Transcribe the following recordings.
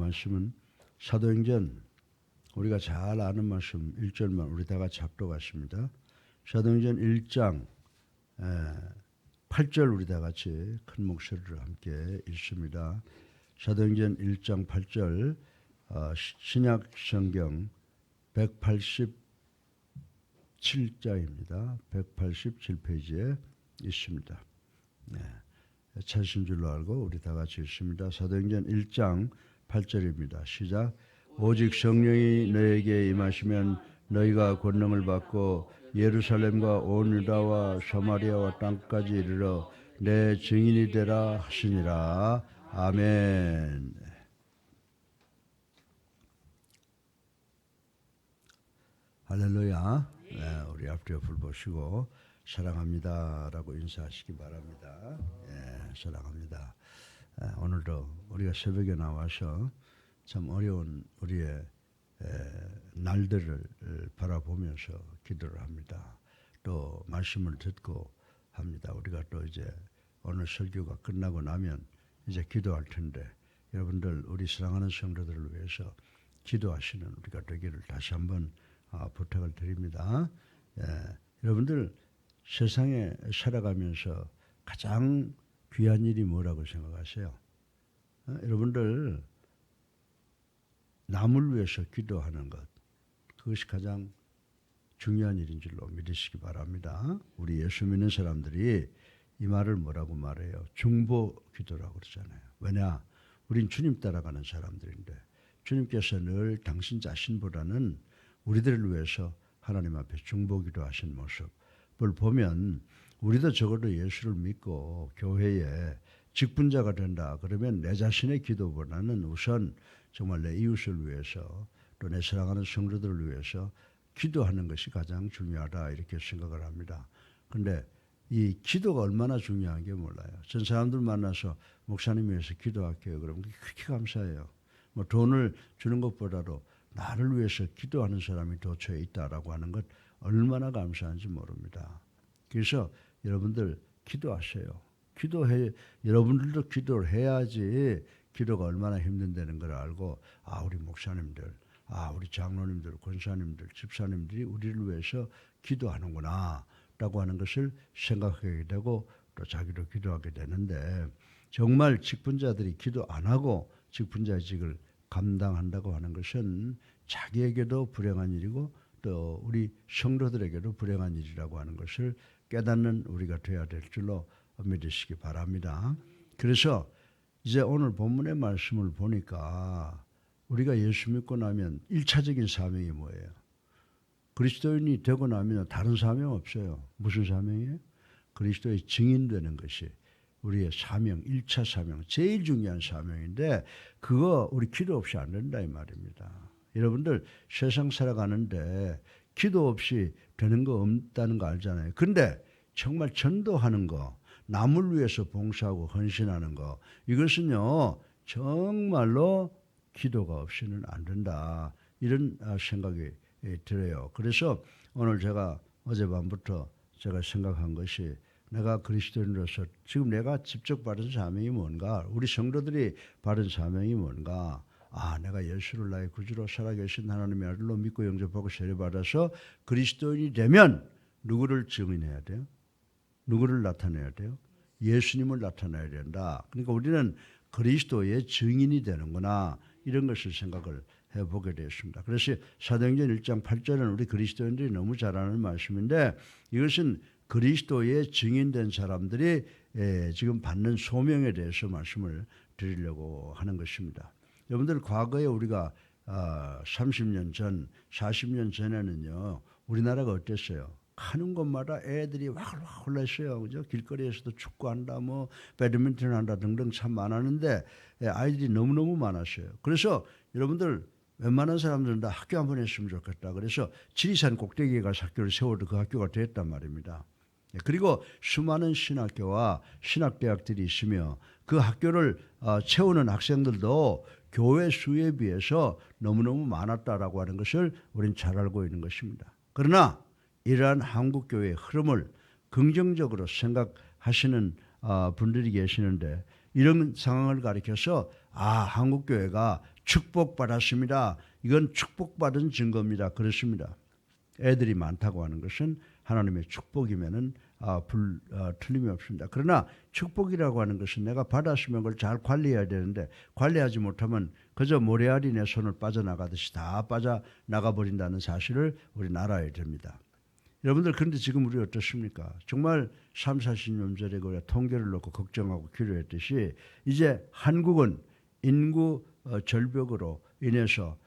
말씀은 사도행전 우리가 잘 아는 말씀 1절만 우리 다 같이 합독하십니다. 사도행전 1장 8절 우리 다 같이 큰 목소리로 함께 읽습니다. 사도행전 1장 8절 신약 성경 187자입니다. 187페이지에 있습니다. 네. 찾으신 줄로 알고 우리 다 같이 읽습니다. 사도행전 1장 8절입니다. 시작. 오직 성령이 너에게 임하시면 너희가 권능을 받고 예루살렘과 온 유다와 사마리아와 땅까지 이르러 내 증인이 되라 하시니라. 아멘. 할렐루야. 네, 우리 앞뒤 보시고 사랑합니다라고 인사하시기 바랍니다. 사랑합니다. 오늘도 우리가 새벽에 나와서 참 어려운 우리의 날들을 바라보면서 기도를 합니다. 또 말씀을 듣고 합니다. 우리가 또 이제 오늘 설교가 끝나고 나면 이제 기도할 텐데 여러분들 우리 사랑하는 성도들을 위해서 기도하시는 우리가 되기를 다시 한번 부탁을 드립니다. 여러분들 세상에 살아가면서 가장 귀한 일이 뭐라고 생각하세요? 여러분들 남을 위해서 기도하는 것, 그것이 가장 중요한 일인 줄로 믿으시기 바랍니다. 우리 예수 믿는 사람들이 이 말을 뭐라고 말해요? 중보 기도라고 그러잖아요. 왜냐? 우린 주님 따라가는 사람들인데 주님께서 늘 당신 자신보다는 우리들을 위해서 하나님 앞에 중보 기도하신 모습을 보면 우리도 적어도 예수를 믿고 교회에 직분자가 된다. 그러면 내 자신의 기도보다는 우선 정말 내 이웃을 위해서 또 내 사랑하는 성도들을 위해서 기도하는 것이 가장 중요하다 이렇게 생각을 합니다. 그런데 이 기도가 얼마나 중요한 게 몰라요. 전 사람들 만나서 목사님 위해서 기도할게요. 그러면 그렇게 감사해요. 뭐 돈을 주는 것보다도 나를 위해서 기도하는 사람이 도처에 있다라고 하는 것 얼마나 감사한지 모릅니다. 그래서 여러분들 기도하세요. 여러분들도 기도를 해야지 기도가 얼마나 힘든다는 걸 알고 우리 목사님들, 우리 장로님들, 권사님들, 집사님들이 우리를 위해서 기도하는구나 라고 하는 것을 생각하게 되고 또 자기도 기도하게 되는데 정말 직분자들이 기도 안 하고 직분자직을 감당한다고 하는 것은 자기에게도 불행한 일이고 또 우리 성도들에게도 불행한 일이라고 하는 것을 깨닫는 우리가 되어야 될 줄로 믿으시기 바랍니다. 그래서 이제 오늘 본문의 말씀을 보니까 우리가 예수 믿고 나면 1차적인 사명이 뭐예요? 그리스도인이 되고 나면 다른 사명 없어요. 무슨 사명이에요? 그리스도의 증인 되는 것이 우리의 사명, 1차 사명, 제일 중요한 사명인데 그거 우리 기도 없이 안 된다 이 말입니다. 여러분들 세상 살아가는데 기도 없이 되는 거 없다는 거 알잖아요. 그런데 정말 전도하는 거, 남을 위해서 봉사하고 헌신하는 거 이것은요 정말로 기도가 없이는 안 된다 이런 생각이 들어요. 그래서 오늘 제가 어젯밤부터 제가 생각한 것이 내가 그리스도인으로서 지금 내가 직접 받은 사명이 뭔가, 우리 성도들이 받은 사명이 뭔가, 내가 예수를 나의 구주로 살아계신 하나님의 아들로 믿고 영접하고 세례받아서 그리스도인이 되면 누구를 증인해야 돼요? 누구를 나타내야 돼요? 예수님을 나타내야 된다. 그러니까 우리는 그리스도의 증인이 되는구나 이런 것을 생각을 해보게 되었습니다. 그래서 사도행전 1장 8절은 우리 그리스도인들이 너무 잘 아는 말씀인데 이것은 그리스도의 증인된 사람들이 지금 받는 소명에 대해서 말씀을 드리려고 하는 것입니다. 여러분들 과거에 우리가 30년 전, 40년 전에는요 우리나라가 어땠어요? 가는 곳마다 애들이 와글와글 올랐어요. 그죠? 길거리에서도 축구한다, 뭐 배드민턴 한다 등등 참 많았는데 아이들이 너무너무 많았어요. 그래서 여러분들 웬만한 사람들은 다 학교 한번 했으면 좋겠다. 그래서 지리산 꼭대기에 가서 학교를 세워도 그 학교가 됐단 말입니다. 그리고 수많은 신학교와 신학대학들이 있으며 그 학교를 채우는 학생들도 교회 수에 비해서 너무너무 많았다라고 하는 것을 우리는 잘 알고 있는 것입니다. 그러나 이러한 한국교회의 흐름을 긍정적으로 생각하시는 분들이 계시는데 이런 상황을 가리켜서 한국교회가 축복받았습니다. 이건 축복받은 증거입니다. 그렇습니다. 애들이 많다고 하는 것은 하나님의 축복이면은 틀림이 없습니다. 그러나 축복이라고 하는 것은 내가 받았으면 그걸 잘 관리해야 되는데 관리하지 못하면 그저 모래알이 내 손을 빠져나가듯이 다 빠져나가 버린다는 사실을 우리는 알아야 됩니다. 여러분들 그런데 지금 우리 어떻습니까? 정말 3, 40년 전에 우리가 통계를 놓고 걱정하고 기도했듯이 이제 한국은 인구 절벽으로 인해서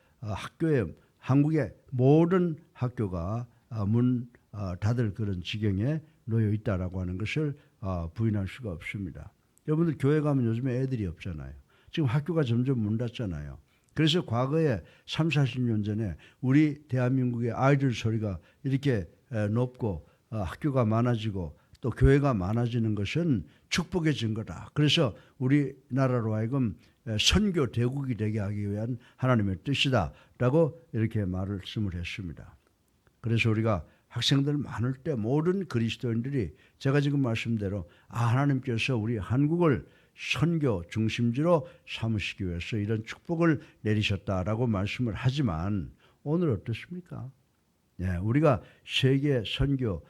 한국의 모든 학교가 문 닫을 그런 지경에 놓여 있다라고 하는 것을 부인할 수가 없습니다. 여러분들 교회 가면 요즘에 애들이 없잖아요. 지금 학교가 점점 문 닫잖아요. 그래서 과거에 3, 40년 전에 우리 대한민국의 아이들 소리가 이렇게 높고 학교가 많아지고 또 교회가 많아지는 것은 축복의 증거다. 그래서 우리나라로 하여금 선교 대국이 되게 하기 위한 하나님의 뜻이다라고 이렇게 말씀을 했습니다. 그래서 우리가 학생들 많을 때 모든 그리스도인들이 제가 지금 말씀대로 하나님께서 우리 한국을 선교 중심지로 삼으시기 위해서 이런 축복을 내리셨다라고 말씀을 하지만 오늘 어떻습니까? 우리가 세계 선교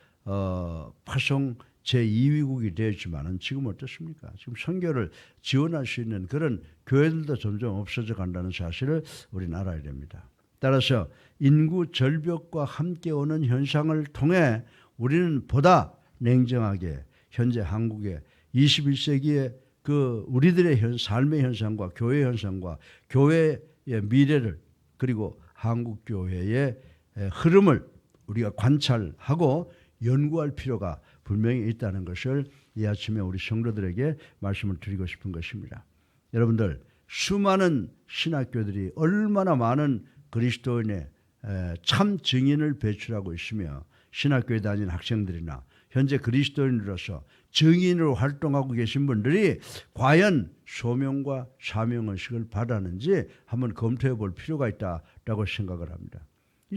파송 제2위국이 되었지만은 지금 어떻습니까? 지금 선교를 지원할 수 있는 그런 교회들도 점점 없어져 간다는 사실을 우리는 알아야 됩니다. 따라서 인구 절벽과 함께 오는 현상을 통해 우리는 보다 냉정하게 현재 한국의 21세기의 그 우리들의 삶의 현상과 교회 현상과 교회의 미래를 그리고 한국 교회의 흐름을 우리가 관찰하고 연구할 필요가 분명히 있다는 것을 이 아침에 우리 성도들에게 말씀을 드리고 싶은 것입니다. 여러분들 수많은 신학교들이 얼마나 많은 그리스도인의 참 증인을 배출하고 있으며 신학교에 다니는 학생들이나 현재 그리스도인으로서 증인으로 활동하고 계신 분들이 과연 소명과 사명의식을 받았는지 한번 검토해 볼 필요가 있다고 생각을 합니다.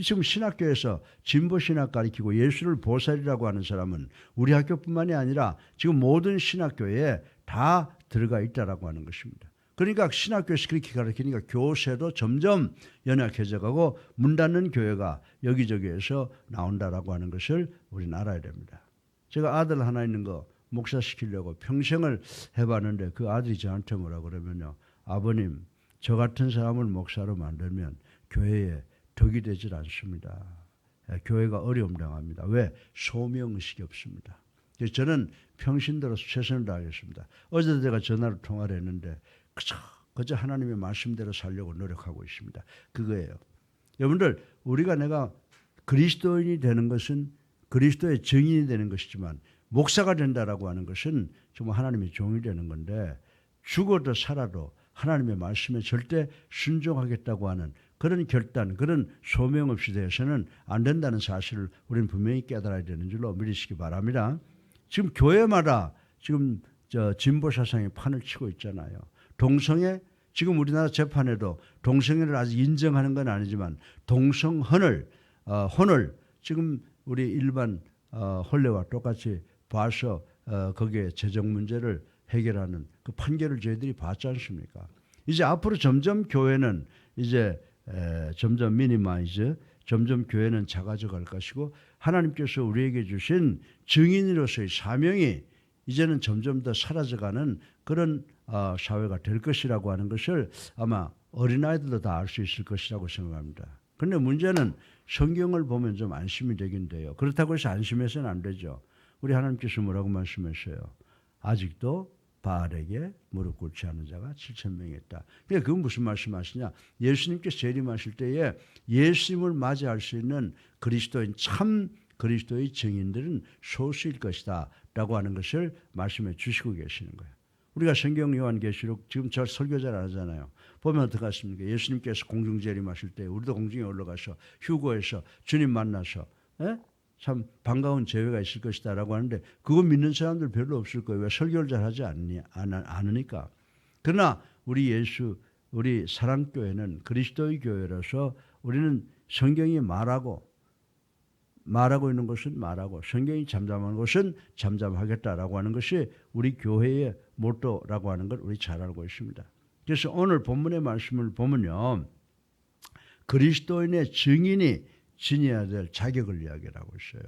지금 신학교에서 진보신학 가르치고 예수를 보살이라고 하는 사람은 우리 학교뿐만이 아니라 지금 모든 신학교에 다 들어가 있다라고 하는 것입니다. 그러니까 신학교에서 그렇게 가르치니까 교세도 점점 연약해져가고 문 닫는 교회가 여기저기에서 나온다라고 하는 것을 우리는 알아야 됩니다. 제가 아들 하나 있는 거 목사시키려고 평생을 해봤는데 그 아들이 저한테 뭐라 그러면요. 아버님, 저 같은 사람을 목사로 만들면 교회에 덕이 되질 않습니다. 교회가 어려움 당합니다. 왜? 소명의식이 없습니다. 그래서 저는 평신도로서 최선을 다하겠습니다. 어제도 제가 전화로 통화를 했는데 그저 하나님의 말씀대로 살려고 노력하고 있습니다. 그거예요. 여러분들 내가 그리스도인이 되는 것은 그리스도의 증인이 되는 것이지만 목사가 된다라고 하는 것은 정말 하나님의 종이 되는 건데 죽어도 살아도 하나님의 말씀에 절대 순종하겠다고 하는 그런 결단, 그런 소명 없이 되어서는 안 된다는 사실을 우리는 분명히 깨달아야 되는 줄로 믿으시기 바랍니다. 지금 교회마다 지금 진보 사상의 판을 치고 있잖아요. 동성애, 지금 우리나라 재판에도 동성애를 아직 인정하는 건 아니지만 동성혼을 지금 우리 일반 혼례와 똑같이 봐서 거기에 재정 문제를 해결하는 그 판결을 저희들이 봤지 않습니까? 이제 앞으로 점점 교회는 이제 점점 미니마이즈, 점점 교회는 작아져 갈 것이고 하나님께서 우리에게 주신 증인으로서의 사명이 이제는 점점 더 사라져가는 그런 사회가 될 것이라고 하는 것을 아마 어린아이들도 다 알 수 있을 것이라고 생각합니다. 그런데 문제는 성경을 보면 좀 안심이 되긴 돼요. 그렇다고 해서 안심해서는 안 되죠. 우리 하나님께서 뭐라고 말씀하셔요? 아직도 바알에게 무릎 꿇지 않은 자가 7,000명이 있다. 그러니까 그건 무슨 말씀하시냐? 예수님께서 재림하실 때에 예수님을 맞이할 수 있는 그리스도인, 참 그리스도의 증인들은 소수일 것이다 라고 하는 것을 말씀해 주시고 계시는 거예요. 우리가 성경 요한계시록 지금 저 설교 잘 안 하잖아요. 보면 어떡하십니까? 예수님께서 공중 재림하실 때 우리도 공중에 올라가서 휴거해서 주님 만나서 참 반가운 재회가 있을 것이다 라고 하는데 그거 믿는 사람들 별로 없을 거예요. 왜? 설교를 잘 하지 않으니까. 그러나 우리 사랑교회는 그리스도의 교회라서 우리는 성경이 말하고 있는 것은 말하고 성경이 잠잠한 것은 잠잠하겠다라고 하는 것이 우리 교회의 모토라고 하는 걸 우리 잘 알고 있습니다. 그래서 오늘 본문의 말씀을 보면요, 그리스도인의 증인이 지녀야 될 자격을 이야기하고 있어요.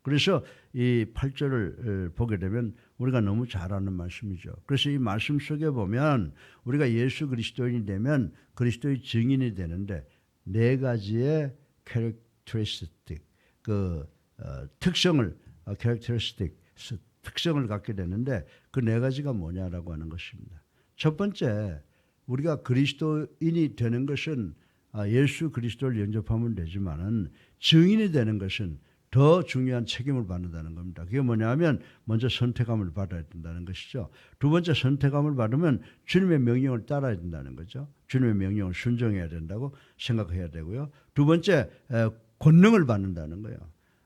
그래서 이 8절을 보게 되면 우리가 너무 잘 아는 말씀이죠. 그래서 이 말씀 속에 보면 우리가 예수 그리스도인이 되면 그리스도의 증인이 되는데 네 가지의 캐릭터리스틱, 특성을 갖게 되는데 그 네 가지가 뭐냐라고 하는 것입니다. 첫 번째, 우리가 그리스도인이 되는 것은 예수 그리스도를 영접하면 되지만은 증인이 되는 것은 더 중요한 책임을 받는다는 겁니다. 그게 뭐냐면 먼저 선택함을 받아야 된다는 것이죠. 두 번째, 선택함을 받으면 주님의 명령을 따라야 된다는 거죠. 주님의 명령을 순종해야 된다고 생각해야 되고요. 두 번째, 권능을 받는다는 거예요.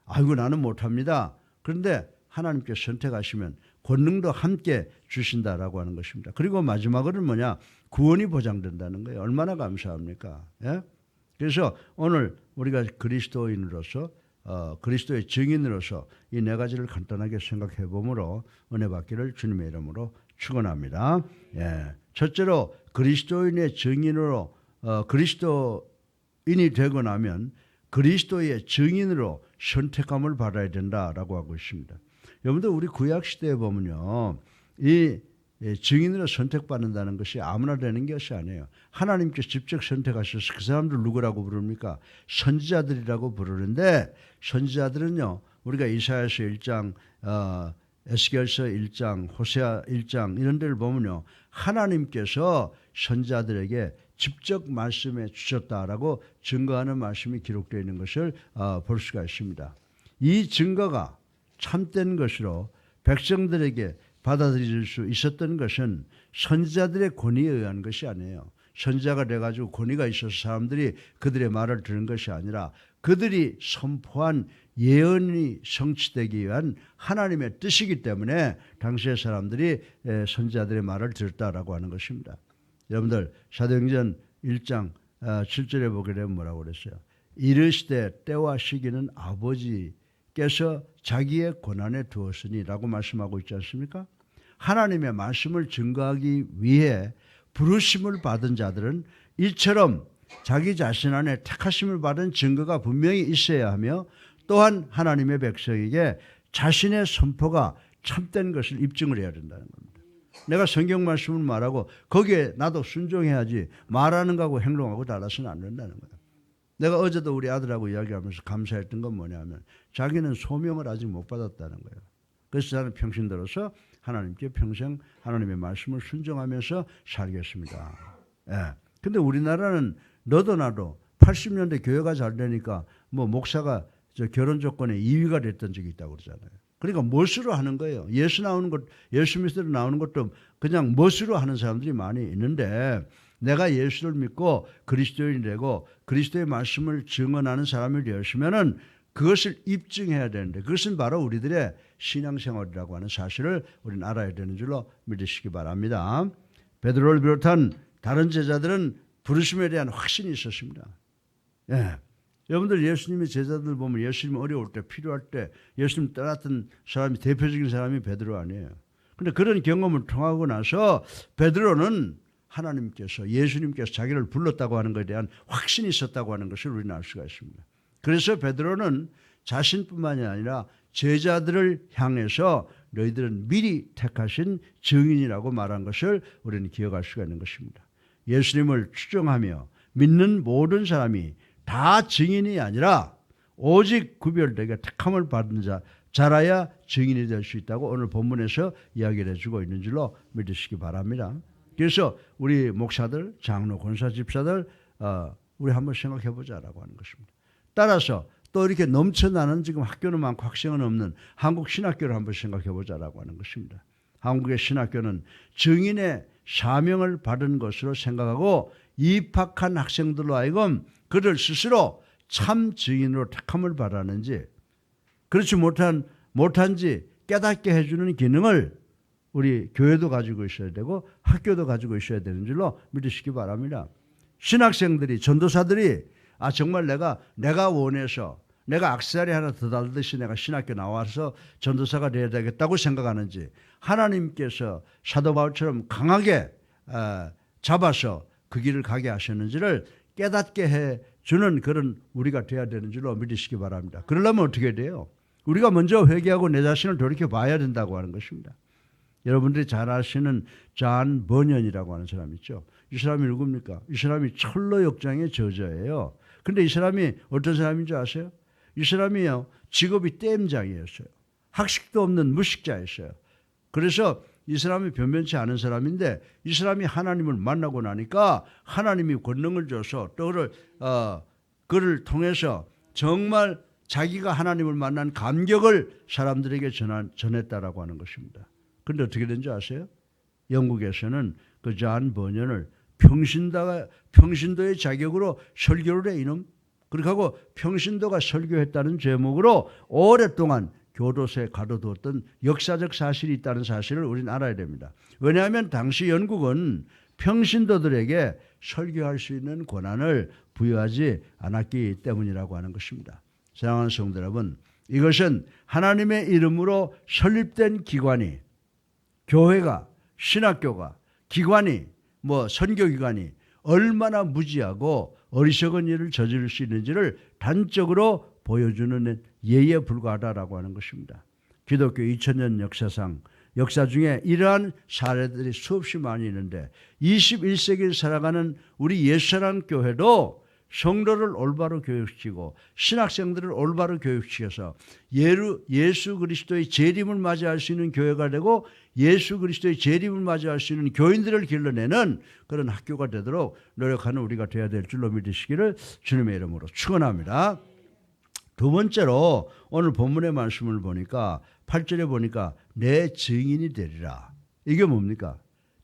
아이고 나는 못합니다. 그런데 하나님께 선택하시면 권능도 함께 주신다라고 하는 것입니다. 그리고 마지막으로는 뭐냐? 구원이 보장된다는 거예요. 얼마나 감사합니까? 예? 그래서 오늘 우리가 그리스도인으로서 그리스도의 증인으로서 이 네 가지를 간단하게 생각해 보므로 은혜 받기를 주님의 이름으로 축원합니다. 예. 첫째로 그리스도인의 증인으로 그리스도인이 되고 나면 그리스도의 증인으로 선택함을 받아야 된다라고 하고 있습니다. 여러분들 우리 구약 시대에 보면요, 이 증인으로 선택받는다는 것이 아무나 되는 것이 아니에요. 하나님께서 직접 선택하셔서 그 사람들 누구라고 부릅니까? 선지자들이라고 부르는데 선지자들은요, 우리가 이사야서 1장, 에스겔서 1장, 호세아 1장 이런 데를 보면요, 하나님께서 선지자들에게 직접 말씀해 주셨다라고 증거하는 말씀이 기록되어 있는 것을 볼 수가 있습니다. 이 증거가 참된 것으로 백성들에게 받아들일 수 있었던 것은 선지자들의 권위에 의한 것이 아니에요. 선지자가 돼가지고 권위가 있어서 사람들이 그들의 말을 들은 것이 아니라 그들이 선포한 예언이 성취되기 위한 하나님의 뜻이기 때문에 당시의 사람들이 선지자들의 말을 들었다라고 하는 것입니다. 여러분들 사도행전 1장 7절에 보게 되면 뭐라고 그랬어요? 이르시되 때와 시기는 아버지께서 자기의 권한에 두었으니라고 말씀하고 있지 않습니까? 하나님의 말씀을 증거하기 위해 부르심을 받은 자들은 이처럼 자기 자신 안에 택하심을 받은 증거가 분명히 있어야 하며 또한 하나님의 백성에게 자신의 선포가 참된 것을 입증을 해야 된다는 겁니다. 내가 성경 말씀을 말하고 거기에 나도 순종해야지 말하는 거하고 행동하고 달라서는 안 된다는 거예요. 내가 어제도 우리 아들하고 이야기하면서 감사했던 건 뭐냐면 자기는 소명을 아직 못 받았다는 거예요. 그래서 저는 평생 들어서 하나님께 평생 하나님의 말씀을 순종하면서 살겠습니다. 예. 근데 우리나라는 너도 나도 80년대 교회가 잘 되니까 뭐 목사가 결혼 조건에 2위가 됐던 적이 있다고 그러잖아요. 그러니까 멋으로 하는 거예요. 예수 믿으러 나오는 것도 그냥 멋으로 하는 사람들이 많이 있는데 내가 예수를 믿고 그리스도인이 되고 그리스도의 말씀을 증언하는 사람이 되었으면은 그것을 입증해야 되는데 그것은 바로 우리들의 신앙생활이라고 하는 사실을 우리는 알아야 되는 줄로 믿으시기 바랍니다. 베드로를 비롯한 다른 제자들은 부르심에 대한 확신이 있었습니다. 예. 여러분들 예수님의 제자들 보면 예수님 어려울 때 필요할 때 예수님 따랐던 사람이 대표적인 사람이 베드로 아니에요. 그런데 그런 경험을 통하고 나서 베드로는 하나님께서 예수님께서 자기를 불렀다고 하는 것에 대한 확신이 있었다고 하는 것을 우리는 알 수가 있습니다. 그래서 베드로는 자신뿐만이 아니라 제자들을 향해서 너희들은 미리 택하신 증인이라고 말한 것을 우리는 기억할 수가 있는 것입니다. 예수님을 추종하며 믿는 모든 사람이 다 증인이 아니라 오직 구별되게 택함을 받은 자라야 증인이 될 수 있다고 오늘 본문에서 이야기를 해주고 있는 줄로 믿으시기 바랍니다. 그래서 우리 목사들, 장로, 권사, 집사들 우리 한번 생각해 보자라고 하는 것입니다. 따라서 또 이렇게 넘쳐나는 지금 학교는 많고 학생은 없는 한국 신학교를 한번 생각해 보자라고 하는 것입니다. 한국의 신학교는 증인의 사명을 받은 것으로 생각하고 입학한 학생들로 하여금 그들 스스로 참 증인으로 택함을 바라는지 그렇지 못한지 깨닫게 해주는 기능을 우리 교회도 가지고 있어야 되고 학교도 가지고 있어야 되는 줄로 믿으시기 바랍니다. 신학생들이 전도사들이 정말 내가 원해서 내가 악세사리 하나 더 달듯이 내가 신학교 나와서 전도사가 되어야 되겠다고 생각하는지 하나님께서 사도 바울처럼 강하게 잡아서 그 길을 가게 하셨는지를 깨닫게 해주는 그런 우리가 돼야 되는 줄로 믿으시기 바랍니다. 그러려면 어떻게 돼요? 우리가 먼저 회개하고 내 자신을 돌이켜봐야 된다고 하는 것입니다. 여러분들이 잘 아시는 존 버년이라고 하는 사람 있죠. 이 사람이 누굽니까? 이 사람이 철로 역장의 저자예요. 근데 이 사람이 어떤 사람인 줄 아세요? 이 사람이요, 직업이 댐장이었어요. 학식도 없는 무식자였어요. 그래서 이 사람이 변변치 않은 사람인데 이 사람이 하나님을 만나고 나니까 하나님이 권능을 줘서 또 그를 통해서 정말 자기가 하나님을 만난 감격을 사람들에게 전했다라고 하는 것입니다. 그런데 어떻게 된지 아세요? 영국에서는 그 존 버년을 평신도의 자격으로 설교를 해 이놈. 그렇게 하고 평신도가 설교했다는 제목으로 오랫동안 교도소에 가둬두었던 역사적 사실이 있다는 사실을 우리는 알아야 됩니다. 왜냐하면 당시 영국은 평신도들에게 설교할 수 있는 권한을 부여하지 않았기 때문이라고 하는 것입니다. 사랑하는 성도 여러분, 이것은 하나님의 이름으로 설립된 기관이, 교회가, 신학교가, 기관이, 선교기관이 얼마나 무지하고 어리석은 일을 저지를 수 있는지를 단적으로 보여주는 예에 불과하다라고 하는 것입니다. 기독교 2000년 역사 중에 이러한 사례들이 수없이 많이 있는데 21세기를 살아가는 우리 예수사랑 교회도 성도를 올바로 교육시키고 신학생들을 올바로 교육시켜서 예수 그리스도의 재림을 맞이할 수 있는 교회가 되고 예수 그리스도의 재림을 맞이할 수 있는 교인들을 길러내는 그런 학교가 되도록 노력하는 우리가 되어야 될 줄로 믿으시기를 주님의 이름으로 축원합니다. 두 번째로 오늘 본문의 말씀을 보니까 8절에 보니까 내 증인이 되리라. 이게 뭡니까?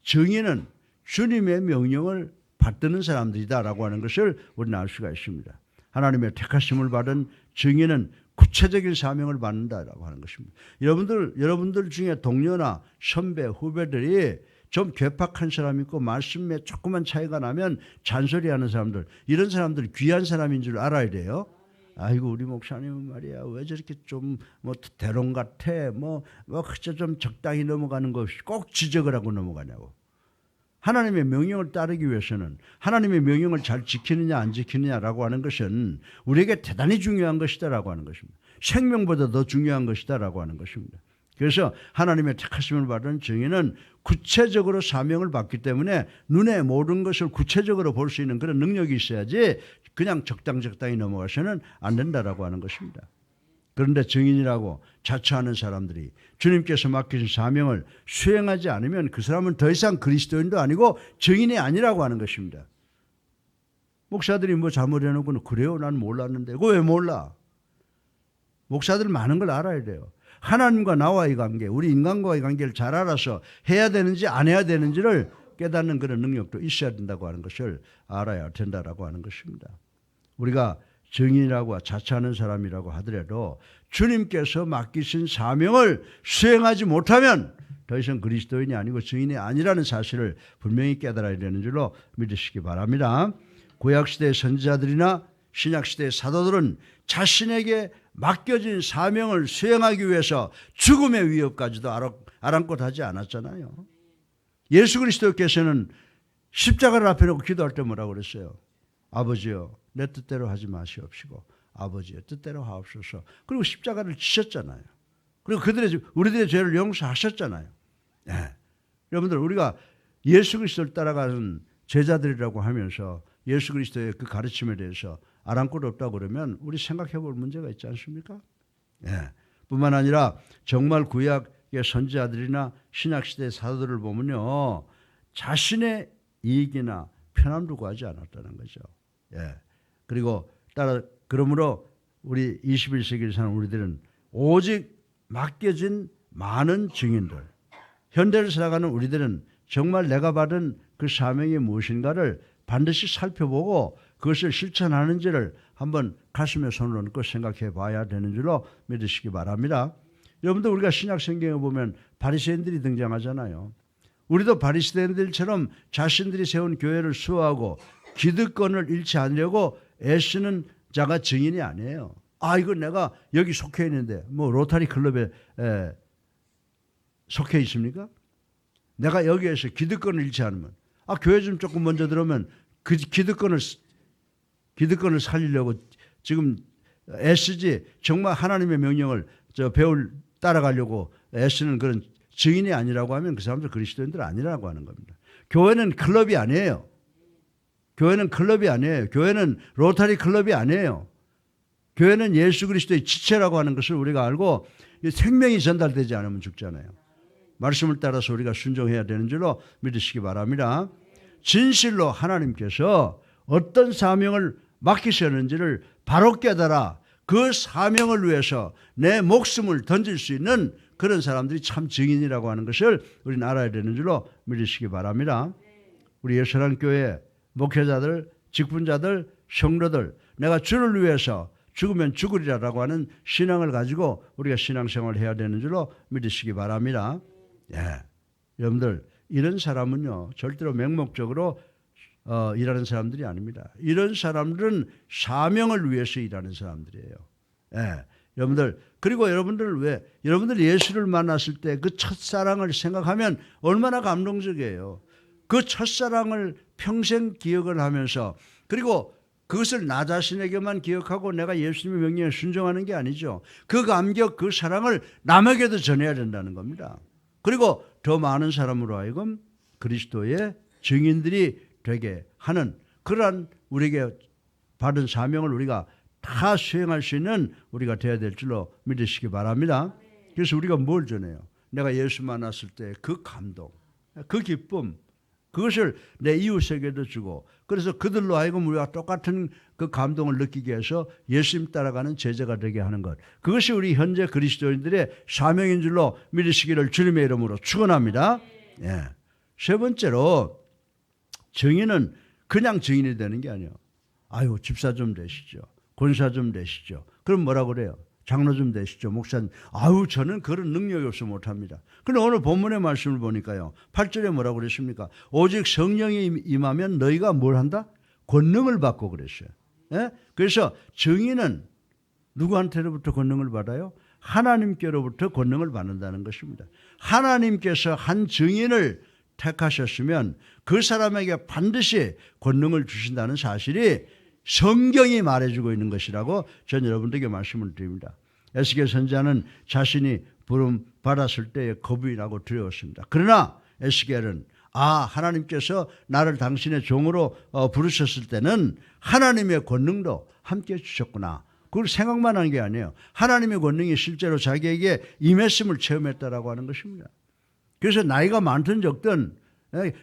증인은 주님의 명령을 받드는 사람들이다라고 하는 것을 우리는 알 수가 있습니다. 하나님의 택하심을 받은 증인은 구체적인 사명을 받는다라고 하는 것입니다. 여러분들 중에 동료나 선배, 후배들이 좀 괴팍한 사람이 있고 말씀에 조그만 차이가 나면 잔소리하는 사람들, 이런 사람들 귀한 사람인 줄 알아야 돼요. 아이고 우리 목사님은 말이야 왜 저렇게 좀 대롱 같아 그저 좀 적당히 넘어가는 거 없이 꼭 지적을 하고 넘어가냐고. 하나님의 명령을 따르기 위해서는 하나님의 명령을 잘 지키느냐 안 지키느냐라고 하는 것은 우리에게 대단히 중요한 것이다라고 하는 것입니다. 생명보다 더 중요한 것이다라고 하는 것입니다. 그래서 하나님의 택하심을 받은 증인은 구체적으로 사명을 받기 때문에 눈에 모든 것을 구체적으로 볼 수 있는 그런 능력이 있어야지 그냥 적당히 넘어가서는 안 된다라고 하는 것입니다. 그런데 증인이라고 자처하는 사람들이 주님께서 맡기신 사명을 수행하지 않으면 그 사람은 더 이상 그리스도인도 아니고 증인이 아니라고 하는 것입니다. 목사들이 잘못해놓고는 그래요? 난 몰랐는데. 그거 왜 몰라? 목사들 많은 걸 알아야 돼요. 하나님과 나와의 관계, 우리 인간과의 관계를 잘 알아서 해야 되는지 안 해야 되는지를 깨닫는 그런 능력도 있어야 된다고 하는 것을 알아야 된다라고 하는 것입니다. 우리가 증인이라고 자처하는 사람이라고 하더라도 주님께서 맡기신 사명을 수행하지 못하면 더 이상 그리스도인이 아니고 증인이 아니라는 사실을 분명히 깨달아야 되는 줄로 믿으시기 바랍니다. 구약시대의 선지자들이나 신약시대의 사도들은 자신에게 맡겨진 사명을 수행하기 위해서 죽음의 위협까지도 아랑곳하지 않았잖아요. 예수 그리스도께서는 십자가를 앞에 놓고 기도할 때 뭐라고 그랬어요? 아버지여 내 뜻대로 하지 마시옵시고 아버지의 뜻대로 하옵소서. 그리고 십자가를 지셨잖아요. 그리고 우리들의 죄를 용서하셨잖아요. 네. 여러분들 우리가 예수 그리스도를 따라가는 제자들이라고 하면서 예수 그리스도의 그 가르침에 대해서 아랑곳 없다고 그러면 우리 생각해 볼 문제가 있지 않습니까? 네. 뿐만 아니라 정말 구약의 선지자들이나 신약시대의 사도들을 보면요. 자신의 이익이나 편함도 구하지 않았다는 거죠. 예. 그리고 그러므로 우리 21세기를 사는 우리들은 오직 맡겨진 많은 증인들, 현대를 살아가는 우리들은 정말 내가 받은 그 사명이 무엇인가를 반드시 살펴보고 그것을 실천하는지를 한번 가슴에 손을 얹고 생각해 봐야 되는 줄로 믿으시기 바랍니다. 여러분들 우리가 신약 성경에 보면 바리새인들이 등장하잖아요. 우리도 바리새인들처럼 자신들이 세운 교회를 수호하고 기득권을 잃지 않으려고 애쓰는 자가 증인이 아니에요. 이거 내가 여기 속해 있는데 로타리 클럽에 속해 있습니까? 내가 여기에서 기득권을 잃지 않으면 교회 좀 조금 먼저 들어오면 그 기득권을 살리려고 지금 애쓰지 정말 하나님의 명령을 따라가려고 애쓰는 그런 증인이 아니라고 하면 그 사람들 그리스도인들 아니라고 하는 겁니다. 교회는 클럽이 아니에요. 교회는 클럽이 아니에요. 교회는 로타리 클럽이 아니에요. 교회는 예수 그리스도의 지체라고 하는 것을 우리가 알고 생명이 전달되지 않으면 죽잖아요. 말씀을 따라서 우리가 순종해야 되는 줄로 믿으시기 바랍니다. 진실로 하나님께서 어떤 사명을 맡기셨는지를 바로 깨달아 그 사명을 위해서 내 목숨을 던질 수 있는 그런 사람들이 참 증인이라고 하는 것을 우리는 알아야 되는 줄로 믿으시기 바랍니다. 우리 예수랑교회 목회자들, 직분자들, 성도들, 내가 주를 위해서 죽으면 죽으리라라고 하는 신앙을 가지고 우리가 신앙생활을 해야 되는 줄로 믿으시기 바랍니다. 여러분들 이런 사람은요 절대로 맹목적으로 일하는 사람들이 아닙니다. 이런 사람들은 사명을 위해서 일하는 사람들이에요. 여러분들 그리고 여러분들 예수를 만났을 때 그 첫사랑을 생각하면 얼마나 감동적이에요. 그 첫사랑을 평생 기억을 하면서 그리고 그것을 나 자신에게만 기억하고 내가 예수님의 명령에 순종하는 게 아니죠. 그 감격, 그 사랑을 남에게도 전해야 된다는 겁니다. 그리고 더 많은 사람으로 하여금 그리스도의 증인들이 되게 하는 그러한 우리에게 받은 사명을 우리가 다 수행할 수 있는 우리가 되어야 될 줄로 믿으시기 바랍니다. 그래서 우리가 뭘 전해요? 내가 예수 만났을 때 그 감동, 그 기쁨, 그것을 내 이웃에게도 주고 그래서 그들로 하여금 우리가 똑같은 그 감동을 느끼게 해서 예수님 따라가는 제자가 되게 하는 것. 그것이 우리 현재 그리스도인들의 사명인 줄로 믿으시기를 주님의 이름으로 축원합니다. 세 번째로 증인은 그냥 증인이 되는 게 아니에요. 집사 좀 되시죠. 권사 좀 되시죠. 그럼 뭐라고 그래요? 장로 좀 되시죠. 목사님. 저는 그런 능력이 없어 못합니다. 그런데 오늘 본문의 말씀을 보니까요. 8절에 뭐라고 그랬습니까? 오직 성령이 임하면 너희가 뭘 한다? 권능을 받고 그랬어요. 그래서 증인은 누구한테로부터 권능을 받아요? 하나님께로부터 권능을 받는다는 것입니다. 하나님께서 한 증인을 택하셨으면 그 사람에게 반드시 권능을 주신다는 사실이 성경이 말해주고 있는 것이라고 저는 여러분들에게 말씀을 드립니다. 에스겔 선지자는 자신이 부름 받았을 때에 겁이 나고 두려웠습니다. 그러나 에스겔은 하나님께서 나를 당신의 종으로 부르셨을 때는 하나님의 권능도 함께 주셨구나. 그걸 생각만 한 게 아니에요. 하나님의 권능이 실제로 자기에게 임했음을 체험했다라고 하는 것입니다. 그래서 나이가 많든 적든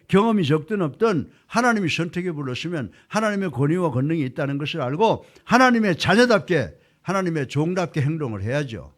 경험이 적든 없든 하나님이 선택해 불렀으면 하나님의 권위와 권능이 있다는 것을 알고 하나님의 자녀답게 하나님의 종답게 행동을 해야죠.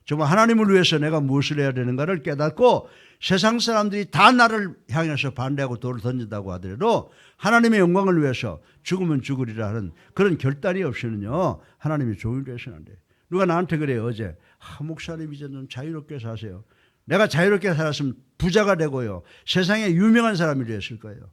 정말 하나님을 위해서 내가 무엇을 해야 되는가를 깨닫고 세상 사람들이 다 나를 향해서 반대하고 돌을 던진다고 하더라도 하나님의 영광을 위해서 죽으면 죽으리라 하는 그런 결단이 없이는요 하나님의 종이 되셔야 안 돼요. 누가 나한테 그래요. 어제 목사님 이제 좀 자유롭게 사세요. 내가 자유롭게 살았으면 부자가 되고요. 세상에 유명한 사람이 되었을 거예요.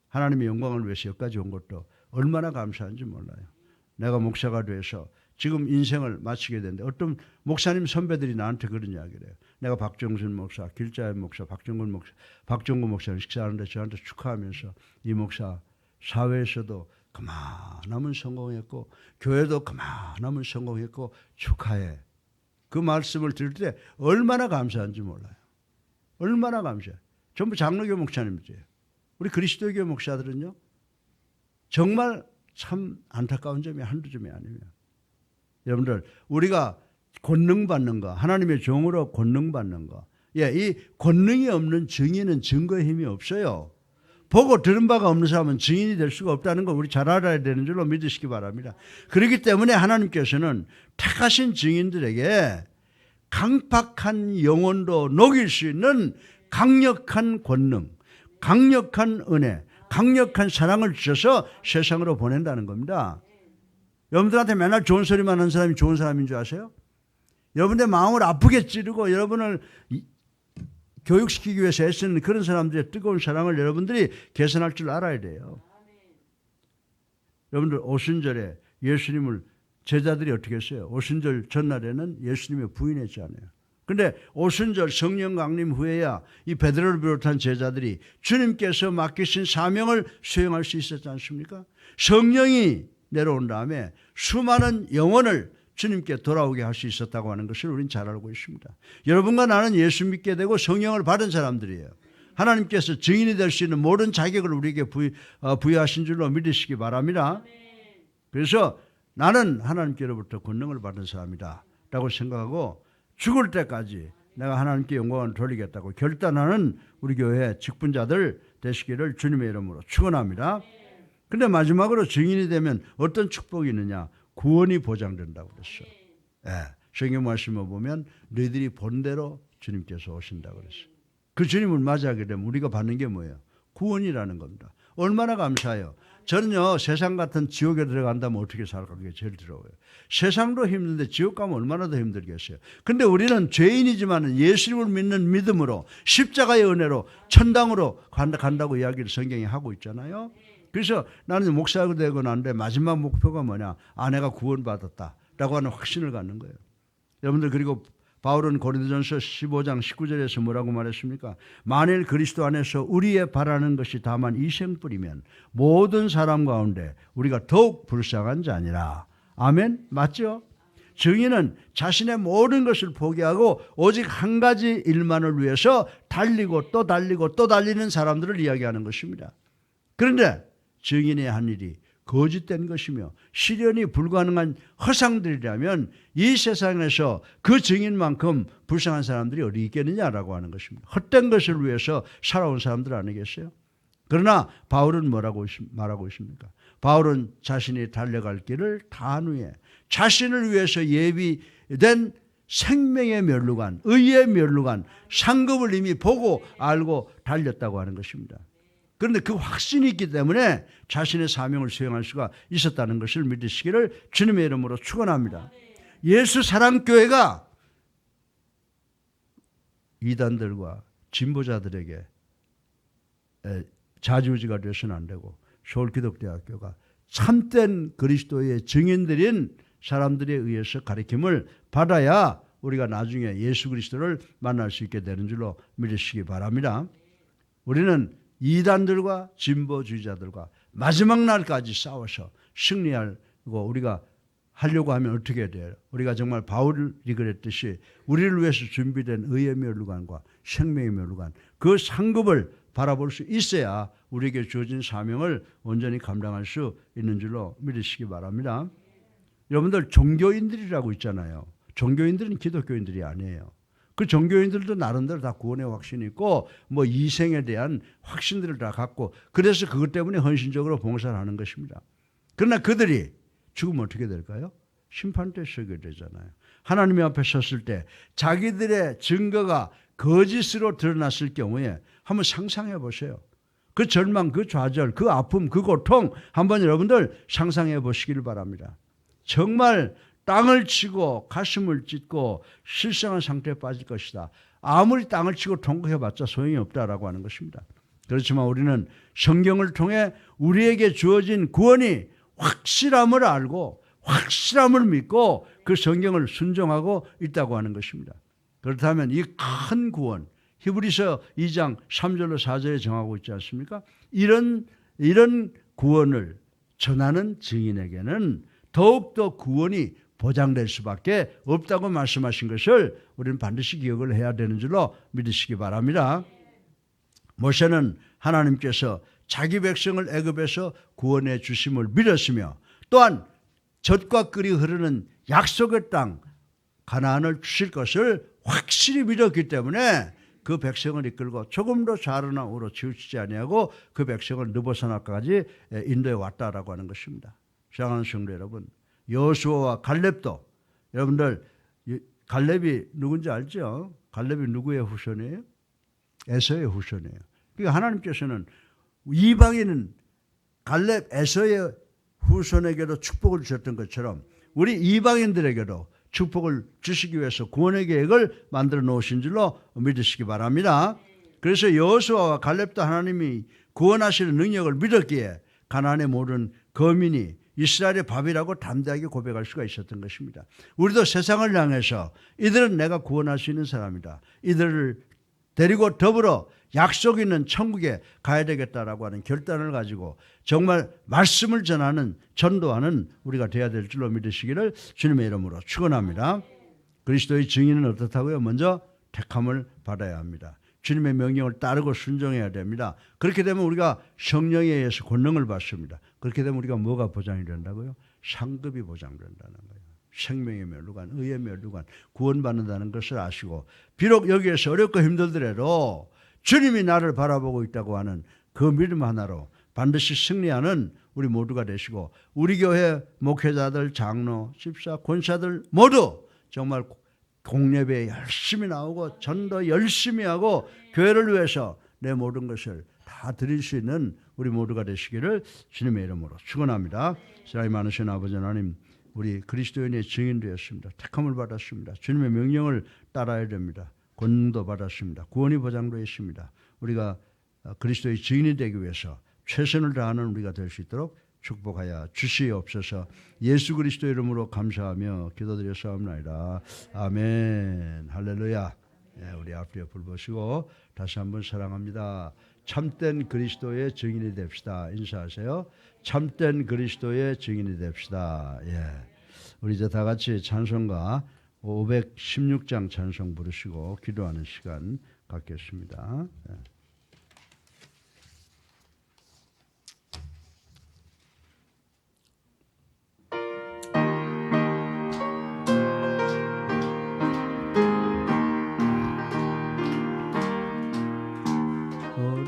하나님의 영광을 위해서 여기까지 온 것도 얼마나 감사한지 몰라요. 내가 목사가 돼서 지금 인생을 마치게 됐는데 어떤 목사님 선배들이 나한테 그런 이야기를 해요. 내가 박정순 목사, 길자의 목사, 박정구 목사를 식사하는데 저한테 축하하면서 이 목사 사회에서도 그만하면 성공했고 교회도 그만하면 성공했고 축하해. 그 말씀을 들을 때 얼마나 감사한지 몰라요. 얼마나 감사해요. 전부 장로교 목사님들이에요. 우리 그리스도교 목사들은요. 정말 참 안타까운 점이 한두 점이 아니에요. 여러분들 우리가 권능 받는 거 하나님의 종으로 권능 받는 거 이 권능이 없는 증인은 증거의 힘이 없어요. 보고 들은 바가 없는 사람은 증인이 될 수가 없다는 거 우리 잘 알아야 되는 줄로 믿으시기 바랍니다. 그렇기 때문에 하나님께서는 택하신 증인들에게 강팍한 영혼도 녹일 수 있는 강력한 권능, 강력한 은혜, 강력한 사랑을 주셔서 세상으로 보낸다는 겁니다. 여러분들한테 맨날 좋은 소리만 하는 사람이 좋은 사람인 줄 아세요? 여러분의 마음을 아프게 찌르고 여러분을 교육시키기 위해서 애쓰는 그런 사람들의 뜨거운 사랑을 여러분들이 개선할 줄 알아야 돼요. 여러분들 오순절에 예수님을 제자들이 어떻게 했어요? 오순절 전날에는 예수님의 부인했잖아요. 근데 오순절 성령 강림 후에야 이 베드로를 비롯한 제자들이 주님께서 맡기신 사명을 수행할 수 있었지 않습니까? 성령이 내려온 다음에 수많은 영혼을 주님께 돌아오게 할 수 있었다고 하는 것을 우리는 잘 알고 있습니다. 여러분과 나는 예수 믿게 되고 성령을 받은 사람들이에요. 하나님께서 증인이 될 수 있는 모든 자격을 우리에게 부여하신 줄로 믿으시기 바랍니다. 그래서 나는 하나님께로부터 권능을 받은 사람이다 라고 생각하고 죽을 때까지 내가 하나님께 영광을 돌리겠다고 결단하는 우리 교회 직분자들 되시기를 주님의 이름으로 축원합니다. 그런데 마지막으로 증인이 되면 어떤 축복이 있느냐? 구원이 보장된다고 그랬어요. 성경 말씀을 보면 너희들이 본대로 주님께서 오신다고 그랬어요. 그 주님을 맞이하게 되면 우리가 받는 게 뭐예요? 구원이라는 겁니다. 얼마나 감사해요. 저는요, 세상 같은 지옥에 들어간다면 어떻게 살까? 그게 제일 두려워요. 세상도 힘든데 지옥 가면 얼마나 더 힘들겠어요. 근데 우리는 죄인이지만 예수님을 믿는 믿음으로 십자가의 은혜로 천당으로 간다고 이야기를 성경이 하고 있잖아요. 그래서 나는 목사가 되고 나는데 마지막 목표가 뭐냐? 내가 구원받았다라고 하는 확신을 갖는 거예요. 여러분들, 그리고 바울은 고린도전서 15장 19절에서 뭐라고 말했습니까? 만일 그리스도 안에서 우리의 바라는 것이 다만 이생뿐이면 모든 사람 가운데 우리가 더욱 불쌍한 자니라. 아멘? 맞죠? 증인은 자신의 모든 것을 포기하고 오직 한 가지 일만을 위해서 달리고 또 달리고 또 달리는 사람들을 이야기하는 것입니다. 그런데 증인의 한 일이 거짓된 것이며 실현이 불가능한 허상들이라면 이 세상에서 그 증인만큼 불쌍한 사람들이 어디 있겠느냐라고 하는 것입니다. 헛된 것을 위해서 살아온 사람들 아니겠어요? 그러나 바울은 뭐라고 말하고 있습니까? 바울은 자신이 달려갈 길을 다한 후에 자신을 위해서 예비된 생명의 면류관, 의의 면류관, 상급을 이미 보고 알고 달렸다고 하는 것입니다. 그런데 그 확신이 있기 때문에 자신의 사명을 수행할 수가 있었다는 것을 믿으시기를 주님의 이름으로 축원합니다. 예수 사랑교회가 이단들과 진보자들에게 좌지우지가 되어서는 안 되고 서울기독대학교가 참된 그리스도의 증인들인 사람들에 의해서 가르침을 받아야 우리가 나중에 예수 그리스도를 만날 수 있게 되는 줄로 믿으시기 바랍니다. 우리는 이단들과 진보주의자들과 마지막 날까지 싸워서 승리하고 우리가 하려고 하면 어떻게 돼요? 우리가 정말 바울이 그랬듯이 우리를 위해서 준비된 의의 면류관과 생명의 면류관, 그 상급을 바라볼 수 있어야 우리에게 주어진 사명을 온전히 감당할 수 있는 줄로 믿으시기 바랍니다. 여러분들, 종교인들이라고 있잖아요. 종교인들은 기독교인들이 아니에요. 그 종교인들도 나름대로 다 구원의 확신이 있고 이생에 대한 확신들을 다 갖고 그래서 그것 때문에 헌신적으로 봉사를 하는 것입니다. 그러나 그들이 죽으면 어떻게 될까요? 심판대에 서게 되잖아요. 하나님 앞에 섰을 때 자기들의 증거가 거짓으로 드러났을 경우에 한번 상상해 보세요. 그 절망, 그 좌절, 그 아픔, 그 고통 한번 여러분들 상상해 보시기를 바랍니다. 정말 땅을 치고 가슴을 찢고 실상한 상태에 빠질 것이다. 아무리 땅을 치고 통곡해봤자 소용이 없다라고 하는 것입니다. 그렇지만 우리는 성경을 통해 우리에게 주어진 구원이 확실함을 알고 확실함을 믿고 그 성경을 순종하고 있다고 하는 것입니다. 그렇다면 이 큰 구원, 히브리서 2장 3절로 4절에 정하고 있지 않습니까? 이런 구원을 전하는 증인에게는 더욱더 구원이 보장될 수밖에 없다고 말씀하신 것을 우리는 반드시 기억을 해야 되는 줄로 믿으시기 바랍니다. 모세는 하나님께서 자기 백성을 애굽에서 구원해 주심을 믿었으며 또한 젖과 꿀이 흐르는 약속의 땅 가나안을 주실 것을 확실히 믿었기 때문에 그 백성을 이끌고 조금도 좌로나 우로 치우치지 아니하고 그 백성을 느보산까지 인도해 왔다라고 하는 것입니다. 사랑하는 성도 여러분, 여호수아와 갈렙도, 여러분들 갈렙이 누군지 알죠? 갈렙이 누구의 후손이에요? 에서의 후손이에요. 그러니까 하나님께서는 이방인은 갈렙, 에서의 후손에게도 축복을 주셨던 것처럼 우리 이방인들에게도 축복을 주시기 위해서 구원의 계획을 만들어 놓으신 줄로 믿으시기 바랍니다. 그래서 여호수아와 갈렙도 하나님이 구원하시는 능력을 믿었기에 가나안의 모든 거민이 이스라엘의 밥이라고 담대하게 고백할 수가 있었던 것입니다. 우리도 세상을 향해서 이들은 내가 구원할 수 있는 사람이다. 이들을 데리고 더불어 약속 있는 천국에 가야 되겠다라고 하는 결단을 가지고 정말 말씀을 전도하는 우리가 되어야 될 줄로 믿으시기를 주님의 이름으로 축원합니다. 그리스도의 증인은 어떻다고요? 먼저 택함을 받아야 합니다. 주님의 명령을 따르고 순종해야 됩니다. 그렇게 되면 우리가 성령에 의해서 권능을 받습니다. 그렇게 되면 우리가 뭐가 보장이 된다고요? 상급이 보장된다는 거예요. 생명의 멸류관, 의의 멸류관, 구원받는다는 것을 아시고 비록 여기에서 어렵고 힘들더라도 주님이 나를 바라보고 있다고 하는 그 믿음 하나로 반드시 승리하는 우리 모두가 되시고 우리 교회 목회자들, 장로, 집사, 권사들 모두 정말 공예배에 열심히 나오고 전도 열심히 하고 교회를 위해서 내 모든 것을 다 드릴 수 있는 우리 모두가 되시기를 주님의 이름으로 축원합니다. 사랑이 많으신 아버지 하나님, 우리 그리스도인의 증인 되었습니다. 택함을 받았습니다. 주님의 명령을 따라야 됩니다. 권능도 받았습니다. 구원이 보장되어 있습니다. 우리가 그리스도의 증인이 되기 위해서 최선을 다하는 우리가 될 수 있도록 축복하여 주시옵소서. 예수 그리스도 이름으로 감사하며 기도드렸사옵나이다. 아멘. 할렐루야. 네, 우리 앞뒤에 불 보시고 다시 한번 사랑합니다. 참된 그리스도의 증인이 됩시다. 인사하세요. 참된 그리스도의 증인이 됩시다. 예. 우리 이제 다 같이 찬송가 516장 찬송 부르시고 기도하는 시간 갖겠습니다. 예.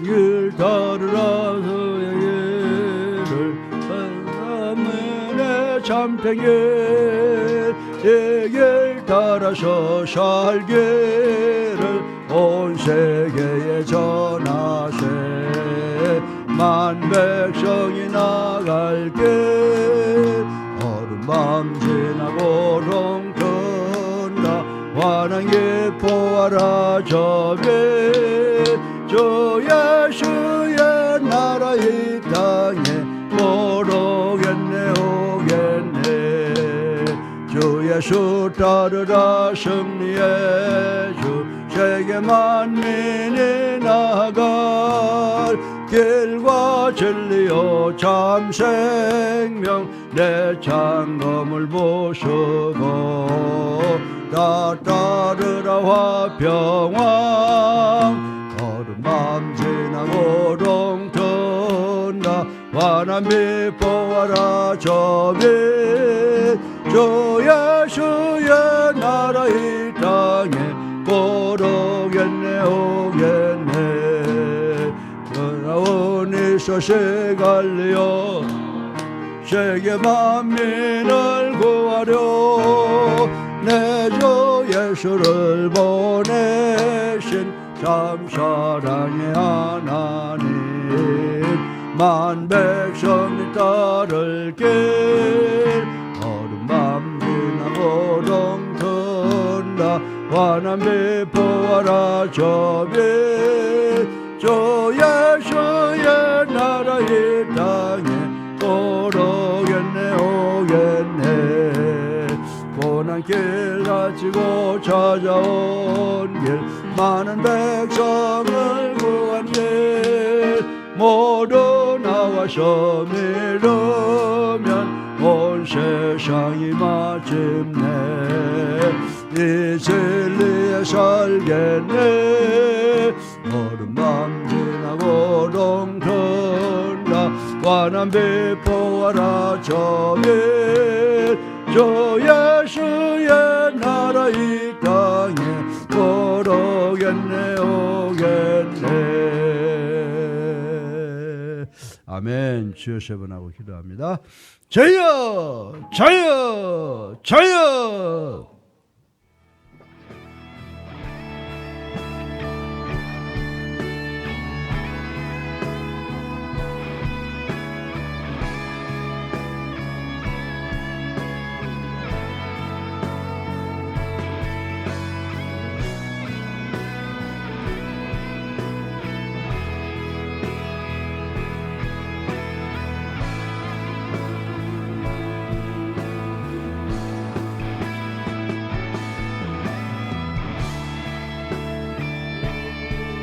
길 따르라서의 길을 사람의 참된 길 따라서 살기를 온 세계에 전하세. 만 백성이 나갈 길 어른밤 지나고 롱턴다 환한 기뻐하라 저길 주 예수의 나라 이 땅에 오겠네 오겠네. 주 예수 따르라 승리의 주 세계 만민이 나아갈 길과 진리요 참 생명 내 장검을 부수고 다 따르라 화평왕 어른밤 지나고 롱턴다 환한 빛 보아라 저빛 주 예수의 나라 이 땅에 곧 오겠네 오겠네. 돌아온 이소식 알리어 세계 만민을 구하려 내 주 예수를 보내신 참 사랑의 하나님 만 백성이 따를 길 어른밤 지나고 롱턴다 환한 빛 보아라 저빛 주 예수의 나라 이 땅에 곧 오겠네 오겠네. 고난길 가지고 찾아온 길 많은 백성을 구한 길 모두 나와서 믿으면 온 세상이 마침내 이 진리에 살겠네. 어른밤 지나고 롱턴다 환한 빛 보아라 저빛 주 예수의 나라 이 땅에 곧 오겠네 오겠네. 아멘. 주여 세 번 하고 기도합니다. 저여 저여 저여.